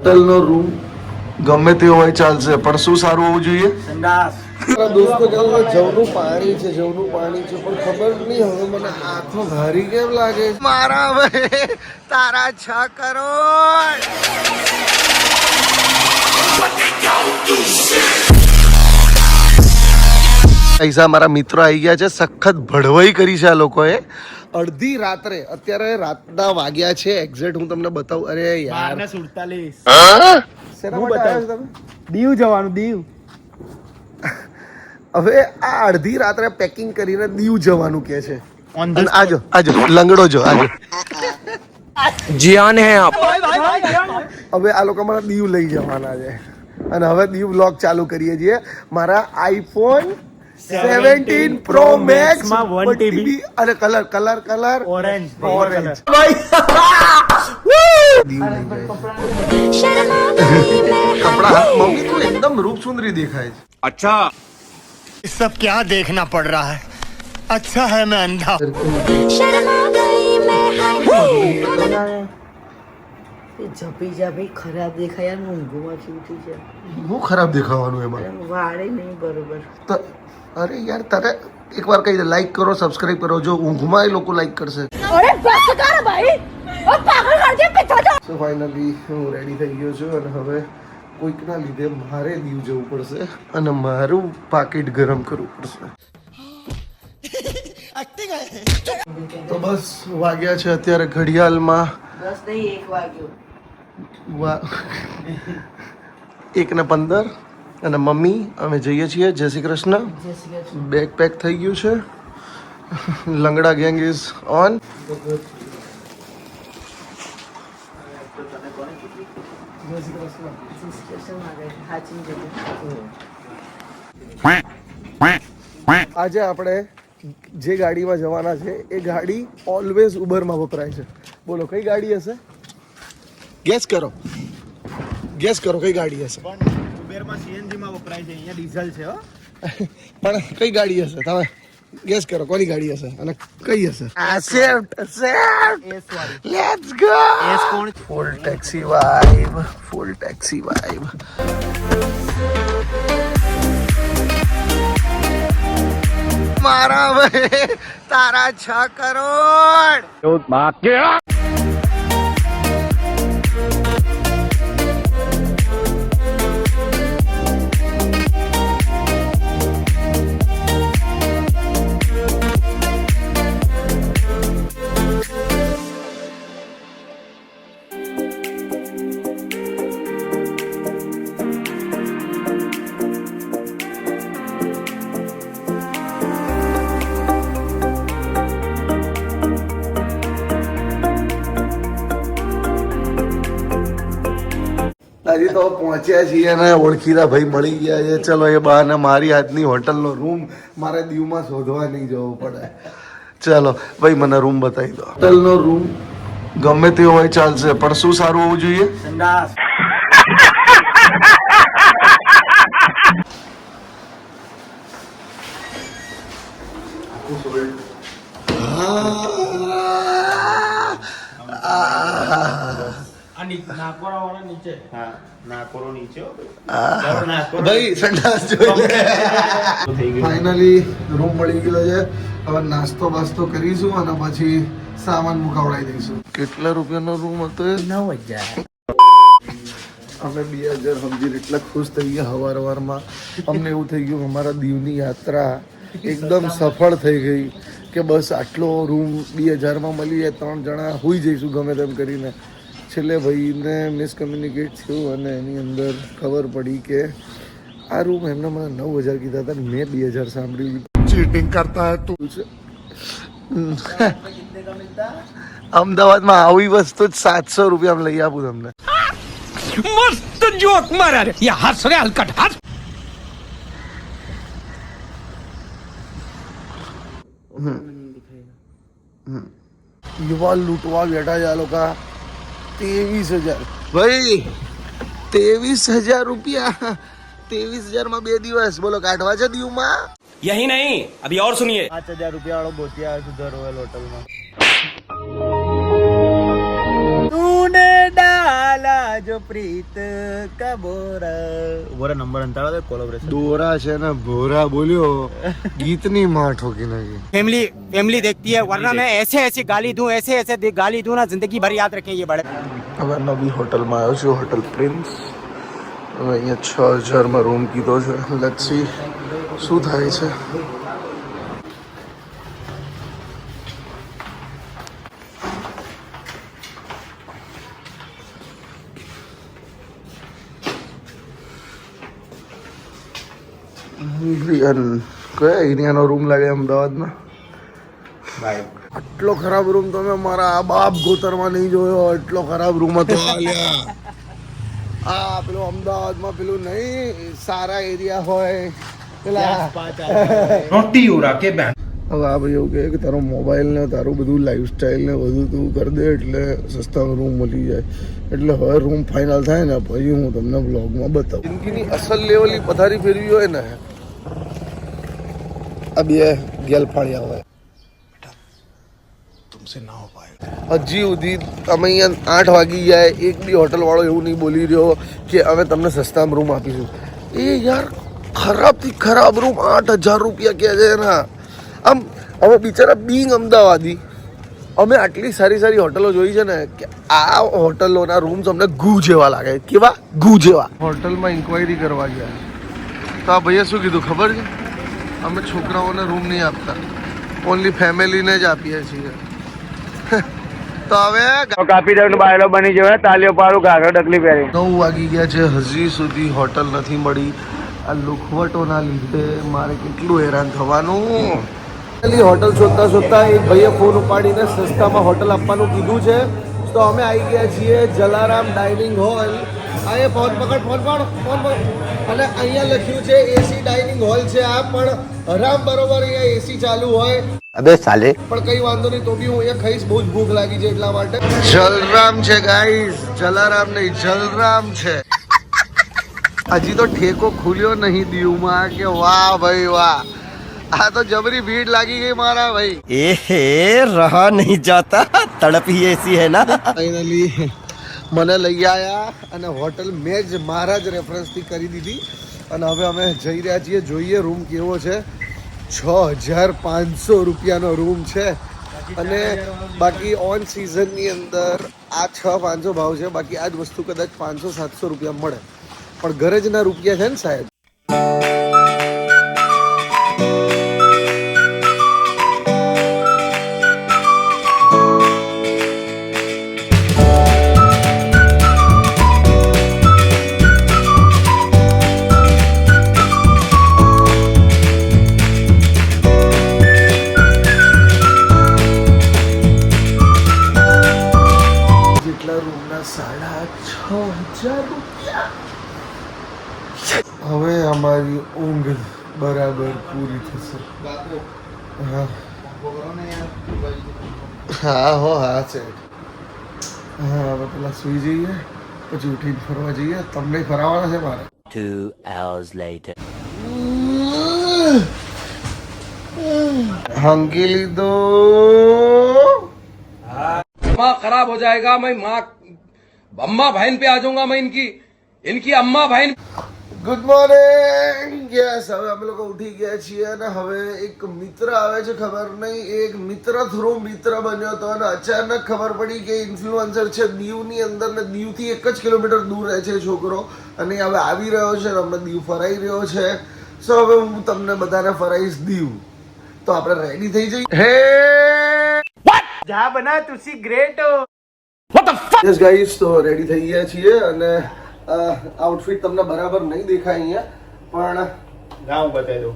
હોટલનો room ગમે તે હોય ચાલશે, પણ શું સારું હોવું જોઈએ? સંડાસ. દોસ્તો જવનું પાણી છે, જવનું પાણી છે, પણ ખબર નહીં હવે મને આંખો ભારી કેમ લાગે. મારા હવે તારા 6 કરોડ. પૈસા મારા મિત્રો આવી ગયા છે, સખત ભડવાઈ કરી છે આ લોકોએ. અડધી રાત્રે, અત્યારે રાતના વાગ્યા છે એક્ઝેક્ટ હું તમને બતાવું. અરે યાર 12:47. દીવ જવાનું, દીવ. હવે આ અડધી રાત્રે પેકિંગ કરીને દીવ જવાનું કે છે. અને આજો લંગડો જો આજો જીયાન હે આપ. હવે આ લોકો મારા દીવ લઈ જવાના છે અને હવે દીવ વ્લોગ ચાલુ કરીએ છીએ. મારા આઈફોન 17 પ્રો મેક્સ માં 1 TB અને કલર ઓરેન્જ. કપડા મમ્મી તું એકદમ રૂપ સુંદરી દેખાય છે. अच्छा सब क्या देखना पड़ रहा है अच्छा है मैं अंधा જપી જપી ખરાબ દેખાય યાર. ઊંઘમાંથી ઉઠી છે. હું ખરાબ દેખાવાનું એમાં વાળે નહીં બરોબર. તો અરે યાર તારે એકવાર કહી દે લાઈક કરો, સબસ્ક્રાઇબ કરો. જો ઊંઘમાં એ લોકો લાઈક કરશે. અરે બસ કર ભાઈ, ઓ પાગલ કર દે પીછા જો. સો ફાઇનલી હું રેડી થઈ ગયો છું અને હવે કોઈકના લીધે મારે દીવ જવું પડશે અને મારું પાકીટ ગરમ કરવું પડશે. તો બસ વાગ્યા છે અત્યારે ઘડિયાળમાં 10 નહીં 1 વાગ્યો. 1:15 અને મમ્મી અમે જઈએ છીએ. જય શ્રી કૃષ્ણ. જય શ્રી કૃષ્ણ. બેગ પેક થઈ ગયું છે. લંગડા ગેંગ ઇઝ ઓન. આજે આપણે જે ગાડીમાં જવાના છે એ ગાડી ઓલવેઝ ઉબરમાં વપરાય છે. બોલો કઈ ગાડી હશે? ગેસ કરો કઈ ગાડી હશે? ઉબેરમાં સીએનજી માં વપરાય છે, અહીંયા ડીઝલ છે હો. પણ કઈ ગાડી હશે? તમે ગેસ કરો કોની ગાડી હશે અને કઈ હશે? Let's go. એસ કોણ? ફૂલ ટેક્સી વાઇબ. મારા હવે તારા 6 કરોડ. હજી તો પહોંચ્યા છીએ અને ઓળખીતા ભાઈ મળી ગયા છે. ચલો એ બહાને મારી હાથની હોટલનો રૂમ મારે દીવમાં શોધવા નહીં જવું પડે. ચલો ભાઈ મને રૂમ બતાવી દો. હોટલનો રૂમ ગમે તે હોય ચાલશે, પણ શું સારું હોવું જોઈએ? સંડાસ. ભાઈ સંડાસ જોઈ લે. ફાઇનલી રૂમ મળી ગયો છે. હવે નાસ્તો બાસ્તો કરીશું અને પછી સામાન મુકાવડાવી દઈશું. કેટલા રૂપિયાનો રૂમ હતો? 9000. અમે 2000 સમજીને એટલા ખુશ થઈ ગયા હવારમાં. અમને એવું થઈ ગયું અમારા દીવની યાત્રા એકદમ સફળ થઈ ગઈ કે બસ આટલો રૂમ 2000માં મળી જાય, 3 જણા હોઈ જઈશું ગમે તેમ કરીને. છેલ્લે ભાઈને મિસકમ્યુનિકેટ થયું અને એની અંદર ખબર પડી કે આ રૂમ એમને મને 9000 કીધા હતા, મેં 2000 સાંભળ્યું. चीटिंग करता है तू. અમદાવાદમાં આવી વસ્તુ જ 700 રૂપિયામાં લઈ આપું તમને. मस्त जोक मारा रे ये हंस रे हलकट हंस યુવા લૂંટવા બેઠા છે આ લોકો. 23000 ભાઈ, 23000 રૂપિયા. 23000 માં 2 દિવસ બોલો કાઢવા છે દીવમાં. यही नहीं अभी और सुनिए 5000 રૂપિયા વાળો ગોતિયા સુધર રોયલ હોટલમાં. તૂને डाला जो प्रीत का बोरा नंबर अंताड़ा दे कोलैबोरेशन દોરા છે ને ભોરા બોલ્યો ગીતની માં ઠોકી નાખી. फैमिली देखती है वरना मैं ऐसे गाली दूं ऐसे गाली दूं ना जिंदगी भर याद रखें ये बड़े હવે નવી હોટલમાં આવ્યો છું, હોટલ પ્રિન્સ. હવે અહીંયા 6000માં રૂમ કીધો છે. લેટ્સ સી શું થાય છે. કયા એરિયાનો રૂમ લાગે અમદાવાદમાં? આટલો ખરાબ રૂમ તમે મારા આ બાપ ગોતરમાં નહીં જોયો. એટલો ખરાબ રૂમ હતો. આ પેલું અમદાવાદમાં પેલું નહીં સારા એરિયા હોય પેલા रोटी उड़ा के बैन હવે આ ભાઈ એવું કહે કે તારો મોબાઈલ ને તારું બધું લાઈફસ્ટાઈલ ને બધું તું કરી દે એટલે સસ્તામાં રૂમ મળી જાય. એટલે હવે રૂમ ફાઇનલ થાય ને પછી હું તમને બ્લોગમાં બતાવું. જિંદગીની અસલ લેવલની પથારી ફેરવી હોય ને આ બે ગેલફાળિયા હોય. હજી સુધી તમે અહીંયા 8 વાગી જાય એક બી હોટલ વાળો એવું નહીં બોલી રહ્યો કે અમે તમને સસ્તામાં રૂમ આપીશું. એ યાર ખરાબથી ખરાબ રૂમ 8000 રૂપિયા કહે છે ને. આમ હવે બિચારા બીંગ અમદાવાદી અમે આટલી સારી હોટલો જોઈ છે ને કે આ હોટલોના રૂમ્સ અમને ગુ જેવા લાગે. કેવા? ગુ જેવા. હોટલમાં ઇન્ક્વાયરી કરવા ગયા તો આ ભાઈએ શું કીધું ખબર છે? અમે છોકરાઓને રૂમ નહીં આપતા, ઓનલી ફેમિલીને જ આપીએ છીએ. તો હવે કાપી દેવાનું બાયલો બની જવે તાલીઓ પાડું ઘાઘર ડકલી પહેરી 9 વાગી ગયા છે, હજી સુધી હોટલ નથી મળી. આ લુખવટોના લીધે મારે કેટલું હેરાન થવાનું. હોટલ શોધતા એક ભાઈએ ફોન ઉપાડીને સસ્તામાં હોટલ આપવાનું કીધું છે. તો અમે આવી ગયા છીએ જલારામ ડાઇનિંગ હોલ. આ એ ફોન પકડ. અને અહીંયા લખ્યું છે એસી ડાઇનિંગ હોલ છે આ, પણ હરામ બરોબર અહીંયા એસી ચાલુ હોય. अबे साले પણ કઈ વાંધો નહીં, તો બી હું અહીંયા ખાઈશ. બહુ જ ભૂખ લાગી છે એટલા માટે. જલરામ છે ગાઈસ, જલારામ નહીં જલરામ છે. હજી તો ઠેકો ખુલ્યો નહીં દીવમાં કે વાહ ભાઈ વાહ. આ તો જબરી ભીડ લાગી ગઈ મારા ભાઈ. ए रहा नहीं जाता तड़प ही ऐसी है ना ફાઇનલી મને લઈ આવ્યા અને હોટલ મેં જ મારા જ રેફરન્સથી કરી દીધી. અને હવે અમે જઈ રહ્યા છીએ. જોઈએ રૂમ કેવો છે. 6500 રૂપિયાનો રૂમ છે. અને બાકી ઓન સિઝનની અંદર આ 6500 ભાવ છે. બાકી આ જ વસ્તુ કદાચ 500-700 રૂપિયા મળે. પણ ગરજના રૂપિયા છે ને સાહેબ. હવે અમારી ઊંઘ બરાબર પૂરી થશે. હા છે. હા હવે પેલા સુઈ જઈએ પછી ઉઠીને ફરવા જઈએ. તમને ફરાવવાના છે મારે. 2 hours later. હંકી લીધો. खराब हो जाएगा. मैं माँ अम्मा बहन पे आ जाऊंगा. मैं इनकी अम्मा बहन. Good morning. યસ હવે અમે લોકો ઉઠી ગયા છીએ અને હવે એક મિત્ર આવે છે. ખબર નહીં એક મિત્ર થ્રુ મિત્ર બન્યો હતો અને અચાનક ખબર પડી કે ઇન્ફ્લુએન્સર છે દીવની અંદર ને દીવથી 1 જ કિલોમીટર દૂર રહે છે છોકરો. અને હવે આવી રહ્યો છે અને અમને દીવ ફરાઈ રહ્યો છે. સો હવે હું તમને બધાને ફરાઈશ દીવ. તો આપણે રેડી થઈ જઈએ. હે જા બના તુસી ગ્રેટ યસ ગાઈસ, તો રેડી થઈ ગયા છીએ અને આઉટફિટ તમને બરાબર નહીં દેખાય અહીંયા, પણ ગાઉં બતાવી દઉં.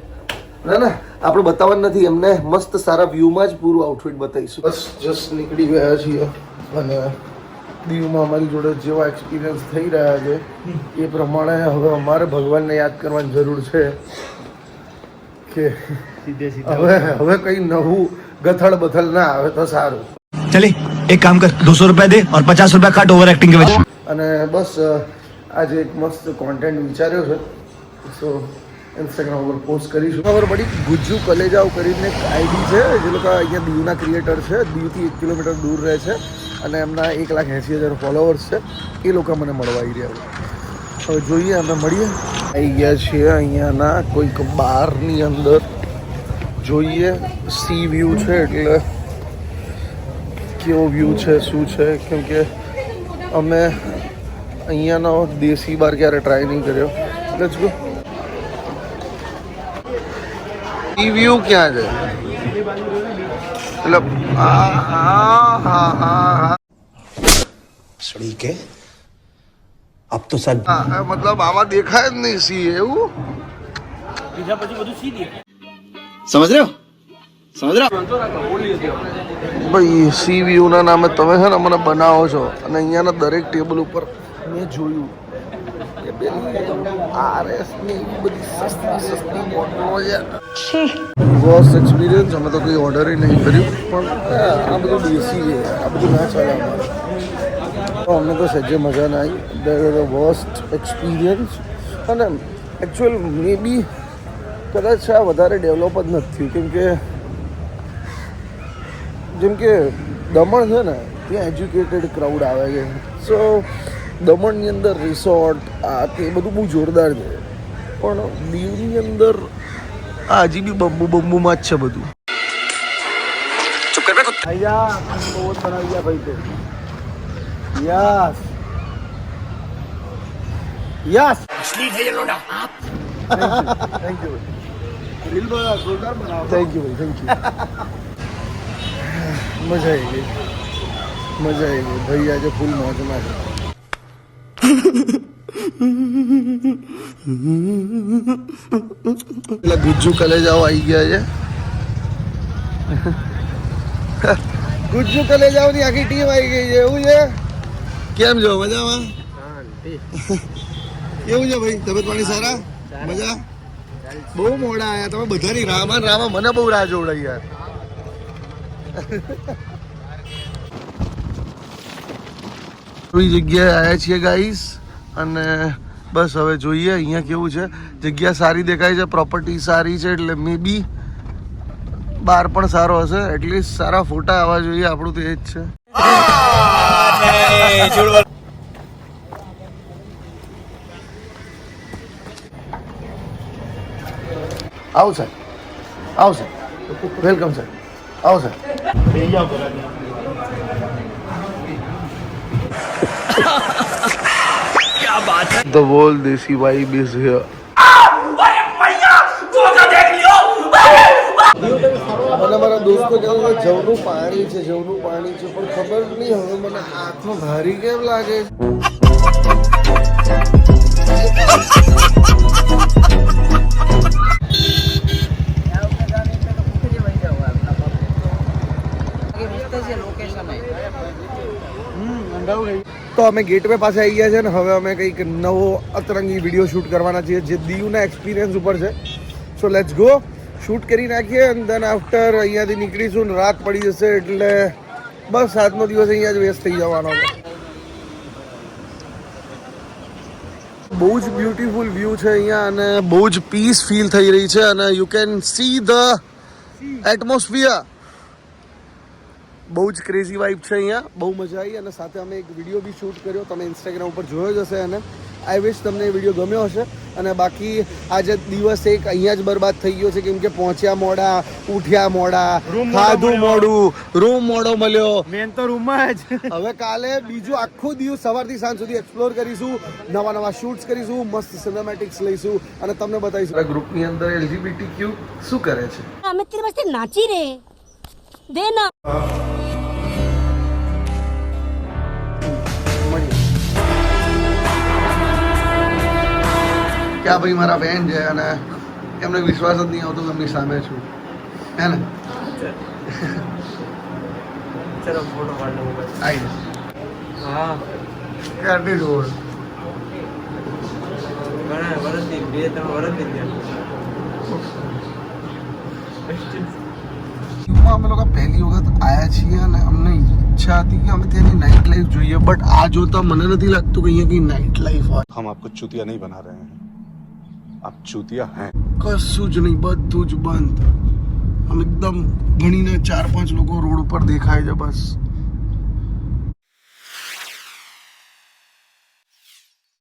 ના આપણે બતાવવાનું નથી. એમને મસ્ત સારા વ્યૂમાં જ પૂરું આઉટફિટ બતાવીશું. બસ જસ્ટ નીકળી ગયા છીએ અને દીવમાં અમારી જોડે જેવા એક્સપિરિયન્સ થઈ રહ્યા છે એ પ્રમાણે હવે અમારે ભગવાનને યાદ કરવાની જરૂર છે કે હવે કંઈ નવું ગથળ બથલ ના આવે તો સારું. चले एक काम कर 200 रुपया दे और 50 रुपया काट ओवर एक्टिंग के वजह. અને બસ આજે એક મસ્ત કોન્ટેન્ટ વિચાર્યો છે. સો ઇન્સ્ટાગ્રામ ઉપર પોસ્ટ કરીશું. ખબર પડી ગુજ્જુ કલેજાઓ કરીને એક આઈડી છે, જે લોકો અહીંયા દીવના ક્રિએટર છે, દીવથી 1 કિલોમીટર દૂર રહે છે અને એમના 1,80,000 ફોલોવર્સ છે. એ લોકો મને મળવા આવી રહ્યા છે. હવે જોઈએ, અમે મળીએ. આવી ગયા છીએ અહીંયાના કોઈક બારની અંદર. જોઈએ સી વ્યૂ છે, એટલે કેવો વ્યૂ છે, શું છે, કેમ કે અમે અહીંયાનો દેશી બાર ક્યારે ટ્રાય નહીં કર્યો. Let's go. ઈ વ્યૂ ક્યાં છે? એટલે सड़ी के अब तो सच મતલબ આમાં દેખાય જ નહીં સી, એવું समझ रहे हो ભાઈ. સી વ્યૂના નામે તમે છે ને મને બનાવો છો, અને અહીંયાના દરેક ટેબલ ઉપર મેં જોયું કે આરએસની બધી સસ્તી બોટલો છે. Wash experience. અમે તો કોઈ ઓર્ડર નહીં કર્યું, પણ આ બધું દેશી છે, આ બધું ના ચાલે અમારે. તો અમને તો સજ્જે મજા ના આવી. There is a worst experience. અને એકચ્યુઅલ મે બી કદાચ આ વધારે ડેવલપ જ નથી થયું, જેમ કે દમણ છે ને, ત્યાં એજ્યુકેટેડ ક્રાઉડ આવે છે. સો દમણની અંદર રિસોર્ટ આ તે બધું બહુ જોરદાર છે, પણ દીવની અંદર આ હજી બી બંબુમાં જ છે બધું. Yes yes, thank you. Thank you. મજા આવી ગઈ, મજા આવી ગઈ ભાઈ. આજે ફૂલ મોજમાં છે. પેલા ગુજ્જુ કલેજાઓ આવી ગયા છે. ગુજ્જુ કલેજાઓની આખી ટીમ આવી ગઈ છે, એવું છે. કેમ છો? મજામાં? કેવું છે ભાઈ? તબિયત પાણી સારા? મજા? બહુ મોડા આયા તમે બધાની રામા. મને બહુ રાહ જોવડાઈ યાર. આવી જગ્યાએ આવ્યા છીએ ગાઈસ, અને બસ હવે જોઈએ અહીંયા કેવું છે. જગ્યા સારી દેખાય છે, પ્રોપર્ટી સારી છે, એટલે મે બી બાર પણ સારો હશે. એટલીસ્ટ સારા ફોટા આવવા જોઈએ. આપણું તો એ જ છે. આવો સર, આવો સર, વેલકમ સર, આવો સર. क्या बात है. The whole desi vibe is here. મને મારા દોસ્તો કહે છે જવનું પાણી છે, જવનું પાણી છે, પણ ખબર નહીં હવે મને હાથમાં ભારી કેમ લાગે. તો અમે ગેટવે પાસે આવી ગયા છે ને હવે અમે કંઈક નવો અતરંગી વિડીયો શૂટ કરવાના છીએ, જે દીવના એક્સપિરિયન્સ ઉપર છે. સો લેટ્સ ગો, શૂટ કરી નાખીએ અને દેન આફ્ટર અહીંયાથી નીકળીશું ને રાત પડી જશે, એટલે બસ આજનો દિવસ અહીંયા જ વેસ્ટ થઈ જવાનો છે. બહુ જ બ્યુટીફુલ વ્યૂ છે અહીંયા, અને બહુ જ પીસ ફીલ થઈ રહી છે, અને you can see the atmosphere. બહુ જ ક્રેઝી વાઇબ છે અહીંયા, બહુ મજા આવી. અને સાથે અમે એક વિડીયો બી શૂટ કર્યો, તમે ઇન્સ્ટાગ્રામ ઉપર જોયો જ હશે, અને આઈ વિશ તમને એ વિડીયો ગમ્યો હશે. અને બાકી આજે દિવસ એક અહીંયા જ બરબાદ થઈ ગયો છે, કેમ કે પહોંચ્યા મોડા, ઉઠ્યા મોડા, ખાધું મોડું, રૂમ મોડો મળ્યો. મેન તો રૂમમાં જ. હવે કાલે બીજું આખો દિવસ સવારથી સાંજ સુધી એક્સપ્લોર કરીશું, નવા શૂટ્સ કરીશું, મસ્ત સિનેમેટિક્સ લઈશું અને તમને બતાવીશું. ગ્રુપની અંદર LGBTQ શું કરે છે. અમે તેરી પાસે નાચી રે દેના. ક્યાં ભાઈ મારા બેન છે, અને એમને વિશ્વાસ જ નહીં આવતો એમની સામે છું, હે ને. चलो फोटो काट लो बस. आई हाँ ક્યારથી જોડ ઘણા વર્ષથી 2-3 વર્ષથી દીવમાં અમે લોકો પહેલી વખત આવ્યા છીએ, અને અમને ઈચ્છા હતી કે અમે ત્યાંની નાઇટ લાઈફ જોઈએ, બટ આ જોતા મને નથી લાગતું કે અહીંયા કઈ નાઇટ લાઈફ હોય. हम आपको चूतिया नहीं बना रहे हैं, आप चूतिया हैं। કશું જ નહીં, બધું જ બંધ. આમ એકદમ ગણીને 4-5 લોકો રોડ ઉપર દેખાય છે બસ.